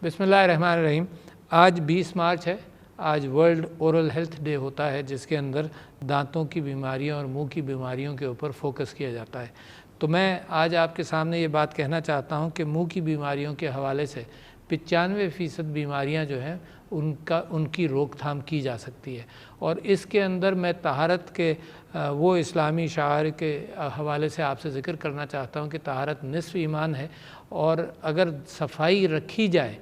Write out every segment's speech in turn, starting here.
बिस्मिल्लाहिर्रहमानिर्रहीम। आज 20 मार्च है। आज वर्ल्ड ओरल हेल्थ डे होता है, जिसके अंदर दांतों की बीमारियों और मुंह की बीमारियों के ऊपर फोकस किया जाता है। तो मैं आज आपके सामने ये बात कहना चाहता हूँ कि मुंह की बीमारियों के हवाले से 95% बीमारियाँ जो हैं उनकी रोकथाम की जा सकती है। और इसके अंदर मैं तहारत के वो इस्लामी शायर के हवाले से आपसे ज़िक्र करना चाहता हूँ कि तहारत निस्फ़ ईमान है, और अगर सफाई रखी जाए।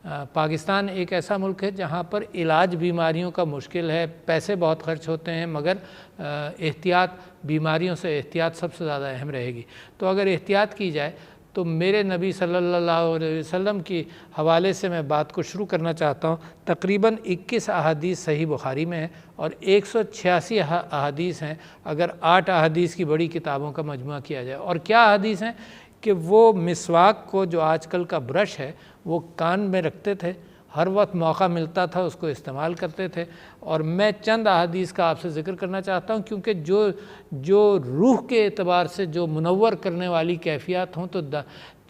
पाकिस्तान एक ऐसा मुल्क है जहाँ पर इलाज बीमारियों का मुश्किल है, पैसे बहुत खर्च होते हैं, मगर एहतियात, बीमारियों से एहतियात सबसे ज़्यादा अहम रहेगी। तो अगर एहतियात की जाए तो मेरे नबी सल्लल्लाहु अलैहि वसल्लम की हवाले से मैं बात को शुरू करना चाहता हूँ। तकरीबन 21 अहादीस सही बुखारी में है और 186 अहादीस हैं अगर 8 अहादीस की बड़ी किताबों का मजमुआ किया जाए। और क्या अहादीस हैं कि वो मिसवाक को, जो आजकल का ब्रश है, वो कान में रखते थे, हर वक्त मौका मिलता था उसको इस्तेमाल करते थे। और मैं चंद अहादीस का आपसे ज़िक्र करना चाहता हूँ, क्योंकि जो रूह के एतबार से जो मुनव्वर करने वाली कैफियत हों, तो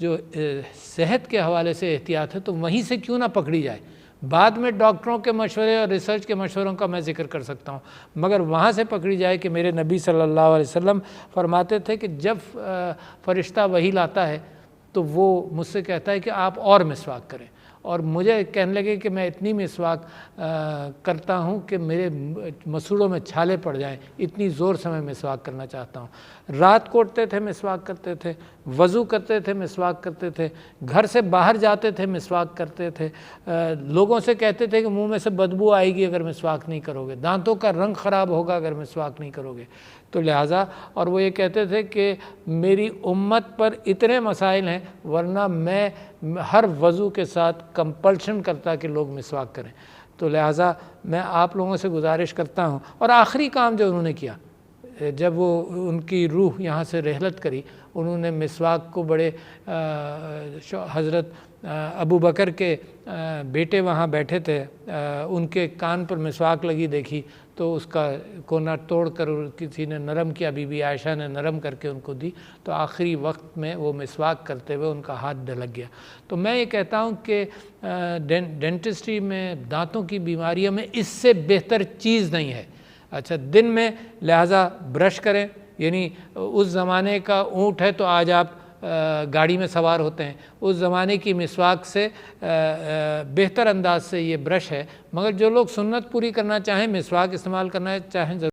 जो सेहत के हवाले से एहतियात है, तो वहीं से क्यों ना पकड़ी जाए। बाद में डॉक्टरों के मशवरे और रिसर्च के मशवरों का मैं ज़िक्र कर सकता हूँ, मगर वहाँ से पकड़ी जाए कि मेरे नबी सल्लल्लाहु अलैहि वसल्लम फरमाते थे कि जब फ़रिश्ता वही लाता है तो वो मुझसे कहता है कि आप और मिसवाक करें। और मुझे कहने लगे कि मैं इतनी मिसवाक करता हूँ कि मेरे मसूड़ों में छाले पड़ जाएं, इतनी ज़ोर से मैं मिसवाक करना चाहता हूँ। रात को उठते थे, मिसवाक करते थे, वज़ू करते थे, मिसवाक करते थे, घर से बाहर जाते थे, मिसवाक करते थे। लोगों से कहते थे कि मुंह में से बदबू आएगी अगर मिसवाक नहीं करोगे, दांतों का रंग ख़राब होगा अगर मिसवाक नहीं करोगे। तो लिहाजा, और वो ये कहते थे कि मेरी उम्मत पर इतने मसाइल हैं, वरना मैं हर वज़ू के साथ कंपल्शन करता कि लोग मिसवाक करें। तो लिहाजा मैं आप लोगों से गुजारिश करता हूँ। और आखिरी काम जो उन्होंने किया, जब वो उनकी रूह यहाँ से रहलत करी, उन्होंने मिसवाक को बड़े हज़रत अबू बकर के बेटे वहाँ बैठे थे, उनके कान पर मिसवाक लगी देखी, तो उसका कोना तोड़ कर किसी ने नरम किया, बीबी आयशा ने नरम करके उनको दी, तो आखिरी वक्त में वो मिसवाक करते हुए उनका हाथ ढलक गया। तो मैं ये कहता हूँ कि डेंटिस्ट्री में, दांतों की बीमारियों में इससे बेहतर चीज़ नहीं है। अच्छा, दिन में लिहाजा ब्रश करें, यानी उस ज़माने का ऊँट है तो आज आप गाड़ी में सवार होते हैं, उस ज़माने की मिसवाक से बेहतर अंदाज से ये ब्रश है। मगर जो लोग सुन्नत पूरी करना चाहें, मिसवाक इस्तेमाल करना चाहें,